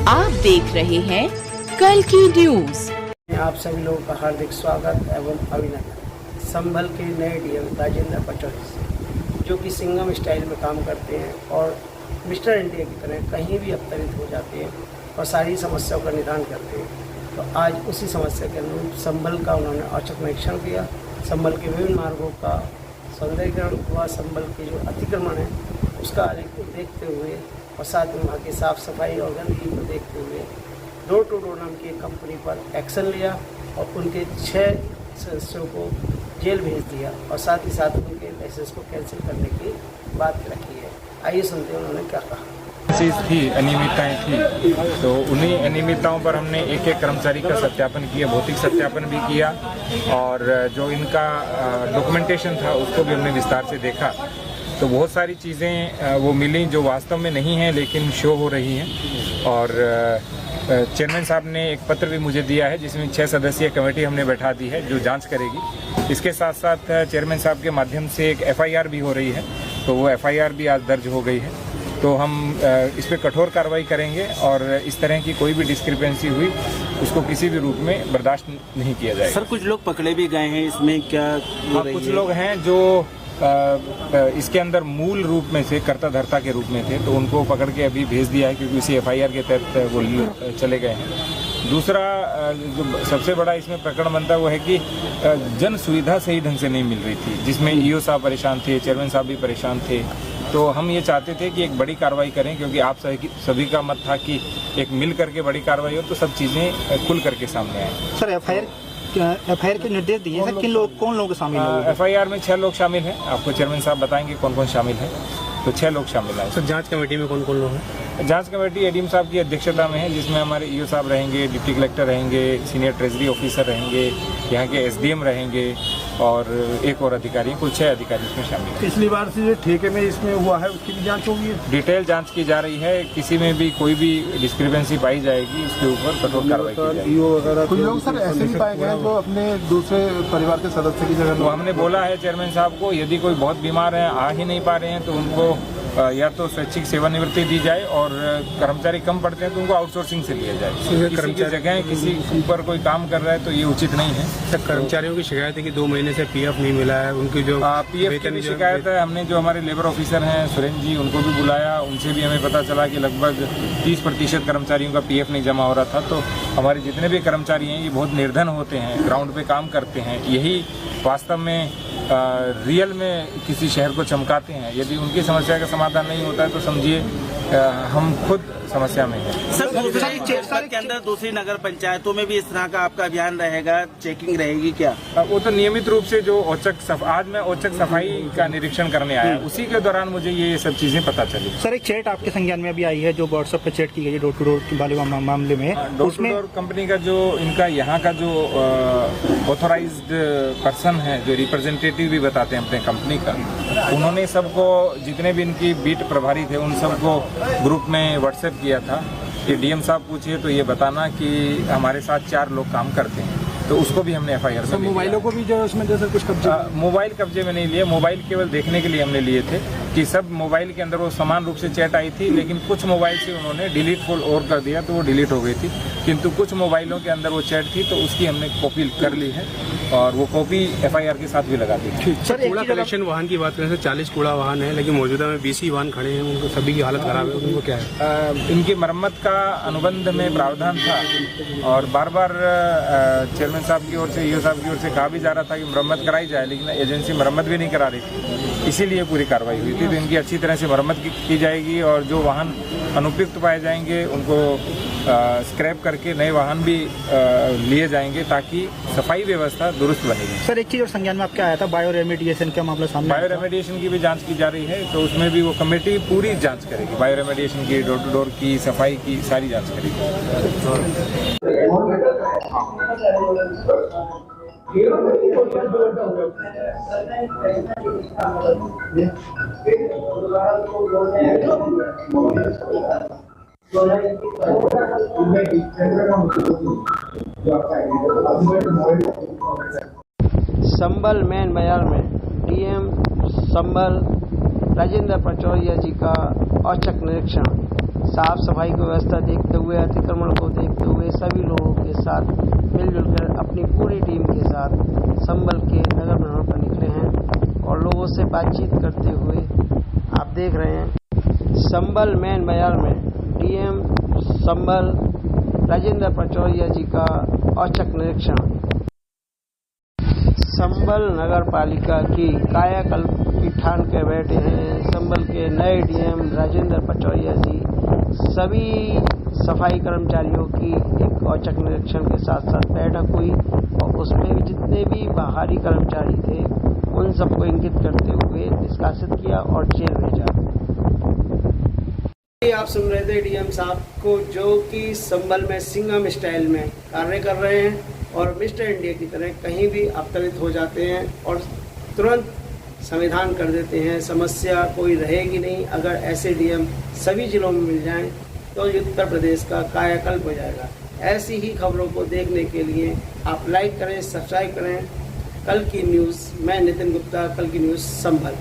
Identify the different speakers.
Speaker 1: आप देख रहे हैं कल की न्यूज।
Speaker 2: आप सभी लोगों का हार्दिक स्वागत एवं अभिनंदन। संभल के नए डीएम राजेंद्र पचौरी से, जो कि सिंघम स्टाइल में काम करते हैं और मिस्टर इंडिया की तरह कहीं भी अवतरित हो जाते हैं और सारी समस्याओं का निदान करते हैं। तो आज उसी समस्या के अनुरूप संभल का उन्होंने औचक निरीक्षण किया। संभल के विभिन्न मार्गों का सौंदर्यीकरण हुआ, संभल के जो अतिक्रमण है उसका देखते हुए और साथ में वहाँ की साफ़ सफाई और गंदगी को देखते हुए डोर टू डोर नाम की एक कंपनी पर एक्शन लिया और उनके 6 सदस्यों को जेल भेज दिया और साथ ही साथ उनके लाइसेंस को कैंसिल करने की बात रखी है। आइए सुनते हैं उन्होंने क्या कहा।
Speaker 3: चीज़ थी, अनियमितताएँ थी, तो उन्हीं अनियमितताओं पर हमने एक एक कर्मचारी का सत्यापन किया, भौतिक सत्यापन भी किया और जो इनका डॉक्यूमेंटेशन था उसको भी हमने विस्तार से देखा। तो बहुत सारी चीज़ें वो मिली जो वास्तव में नहीं हैं लेकिन शो हो रही हैं। और चेयरमैन साहब ने एक पत्र भी मुझे दिया है जिसमें 6 सदस्यीय कमेटी हमने बैठा दी है जो जांच करेगी। इसके साथ साथ चेयरमैन साहब के माध्यम से एक FIR भी हो रही है, तो वो FIR भी आज दर्ज हो गई है। तो हम इस पर कठोर कार्रवाई करेंगे और इस तरह की कोई भी डिस्क्रिपेंसी हुई उसको किसी भी रूप में बर्दाश्त नहीं किया जाएगा।
Speaker 4: सर, कुछ लोग पकड़े भी गए हैं, इसमें क्या
Speaker 3: हाँ, कुछ लोग हैं जो इसके अंदर मूल रूप में से कर्ता धर्ता के रूप में थे, तो उनको पकड़ के अभी भेज दिया है क्योंकि उसी FIR के तहत वो चले गए हैं। दूसरा जो सबसे बड़ा इसमें प्रकरण बनता है वो है कि जन सुविधा सही ढंग से नहीं मिल रही थी, जिसमें EO साहब परेशान थे, चेयरमैन साहब भी परेशान थे। तो हम ये चाहते थे कि एक बड़ी कार्रवाई करें क्योंकि आप सभी का मत था कि एक मिल करके बड़ी कार्रवाई हो तो सब चीज़ें खुल करके सामने आए।
Speaker 5: सर, FIR के निर्देश दिए सर, कौन लोग शामिल हैं?
Speaker 3: FIR में 6 लोग शामिल हैं। आपको चेयरमैन साहब बताएंगे कौन कौन शामिल हैं। तो 6 लोग शामिल हैं।
Speaker 4: सर, जांच कमेटी में कौन कौन लोग हैं?
Speaker 3: जांच कमेटी ADM साहब की अध्यक्षता में है, जिसमें हमारे EO साहब रहेंगे, डिप्टी कलेक्टर रहेंगे, सीनियर ट्रेजरी ऑफिसर रहेंगे, यहाँ के SDM रहेंगे और एक और अधिकारी, कुल 6 अधिकारी इसमें शामिल हैं।
Speaker 6: पिछली बार से जो ठेके में इसमें हुआ है उसकी भी जांच होगी।
Speaker 3: डिटेल जांच की जा रही है, किसी में भी कोई भी डिस्क्रिपेंसी पाई जाएगी उसके ऊपर कठोर कार्रवाई की जाएगी।
Speaker 6: कुछ लोग सर ऐसे भी पाए गए जो अपने दूसरे परिवार के सदस्य की जगह।
Speaker 3: तो हमने बोला है चेयरमैन साहब को, यदि कोई बहुत बीमार है, आ ही नहीं पा रहे हैं, तो उनको या तो स्वैच्छिक सेवानिवृत्ति दी जाए और कर्मचारी कम पड़ते हैं तो उनको आउटसोर्सिंग से लिया जाए। किसी की जगह किसी ऊपर कोई काम कर रहा है तो ये उचित नहीं है।
Speaker 4: सर, कर्मचारियों की शिकायत है कि 2 महीने से PF नहीं मिला है, उनकी जो
Speaker 3: PF की भी शिकायत है। हमने जो हमारे लेबर ऑफिसर हैं सुरेंद्र जी, उनको भी बुलाया, उनसे भी हमें पता चला कि लगभग 30% कर्मचारियों का PF नहीं जमा हो रहा था। तो हमारे जितने भी कर्मचारी हैं ये बहुत निर्धन होते हैं, ग्राउंड पे काम करते हैं, यही वास्तव में रियल में किसी शहर को चमकाते हैं। यदि उनकी समस्या का समाधान नहीं होता है तो समझिए हम खुद समस्या में हैं।
Speaker 4: सर, दूसरे के अंदर दूसरी नगर पंचायतों में भी इस तरह का आपका अभियान रहेगा, चेकिंग रहेगी क्या?
Speaker 3: वो तो नियमित रूप से जो आज मैं औचक सफाई का निरीक्षण करने आया, उसी के दौरान मुझे ये सब चीजें पता चली।
Speaker 5: सर, एक चैट आपके संज्ञान में अभी आई है जो WhatsApp पे चैट की गई है डोर टू डोर वाले मामले में।
Speaker 3: डोर टू डोर कंपनी का जो इनका यहाँ का जो ऑथोराइज्ड पर्सन है, जो रिप्रेजेंटेटिव भी बताते हैं अपने कंपनी का, उन्होंने सबको, जितने भी इनकी बीट प्रभारी थे उन सबको ग्रुप में व्हाट्सएप किया था कि DM साहब पूछिए तो ये बताना कि हमारे साथ 4 लोग काम करते हैं। तो उसको भी हमने FIR में
Speaker 6: मोबाइलों को भी जो उसमें जैसे कुछ कब्जे
Speaker 3: मोबाइल कब्जे में नहीं लिए, मोबाइल केवल देखने के लिए हमने लिए थे कि सब मोबाइल के अंदर वो समान रूप से चैट आई थी, लेकिन कुछ मोबाइल से उन्होंने डिलीट फुल और कर दिया तो वो डिलीट हो गई थी, किंतु कुछ मोबाइलों के अंदर वो चैट थी तो उसकी हमने कॉपी कर ली है और वो कॉपी FIR के साथ भी लगा दी है।
Speaker 4: सर, कूड़ा कलेक्शन वाहन की बात करें तो 40 कूड़ा वाहन है, लेकिन मौजूदा में 20 ही वाहन खड़े हैं, उनको सभी की हालत खराब है, उनको क्या है?
Speaker 3: इनकी मरम्मत का अनुबंध में प्रावधान था और बार बार चेयरमैन साहब की ओर से, EO साहब की ओर से कहा भी जा रहा था कि मरम्मत कराई जाए, लेकिन एजेंसी मरम्मत भी नहीं करा रही थी, इसीलिए पूरी कार्रवाई हुई थी। तो इनकी अच्छी तरह से मरम्मत की जाएगी और जो वाहन अनुपयुक्त पाए जाएंगे उनको स्क्रैप करके नए वाहन भी लिए जाएंगे ताकि सफाई व्यवस्था दुरुस्त बनेगी।
Speaker 5: सर, एक चीज और संज्ञान में आपका आया था, बायो रेमेडिएशन का मामला सामने।
Speaker 3: बायो रेमेडिएशन की भी जांच की जा रही है, तो उसमें भी वो कमेटी पूरी जांच करेगी, बायो रेमेडिएशन की, डोर टू डोर की, सफाई की, सारी जांच करेगी।
Speaker 2: संभल मेन बाजार में डीएम संभल राजेंद्र पचौरिया जी का औचक निरीक्षण। साफ सफाई की व्यवस्था देखते हुए, अतिक्रमण को देखते हुए सभी लोगों के साथ मिलजुल कर अपनी पूरी टीम के साथ संभल के नगर भ्रमण पर निकले हैं और लोगों से बातचीत करते हुए आप देख रहे हैं संभल मेन बाजार में डीएम संभल राजेंद्र पचौरिया जी का औचक निरीक्षण। संभल नगर पालिका की कायाकल्प की ठान के बैठे हैं संभल के नए डीएम राजेंद्र पचौरिया जी। सभी सफाई कर्मचारियों की एक औचक निरीक्षण के साथ साथ बैठक हुई और उसमें भी जितने भी बाहरी कर्मचारी थे उन सबको इंगित करते हुए निष्कासित किया और जेल भेजा। आप सुन रहे थे डीएम साहब को जो कि संभल में सिंघम स्टाइल में कार्य कर रहे हैं और मिस्टर इंडिया की तरह कहीं भी अवतरित हो जाते हैं और तुरंत समाधान कर देते हैं। समस्या कोई रहेगी नहीं। अगर ऐसे डीएम सभी जिलों में मिल जाएं तो उत्तर प्रदेश का कायाकल्प हो जाएगा। ऐसी ही खबरों को देखने के लिए आप लाइक करें, सब्सक्राइब करें कल की न्यूज़। मैं नितिन गुप्ता, कल की न्यूज़ संभल।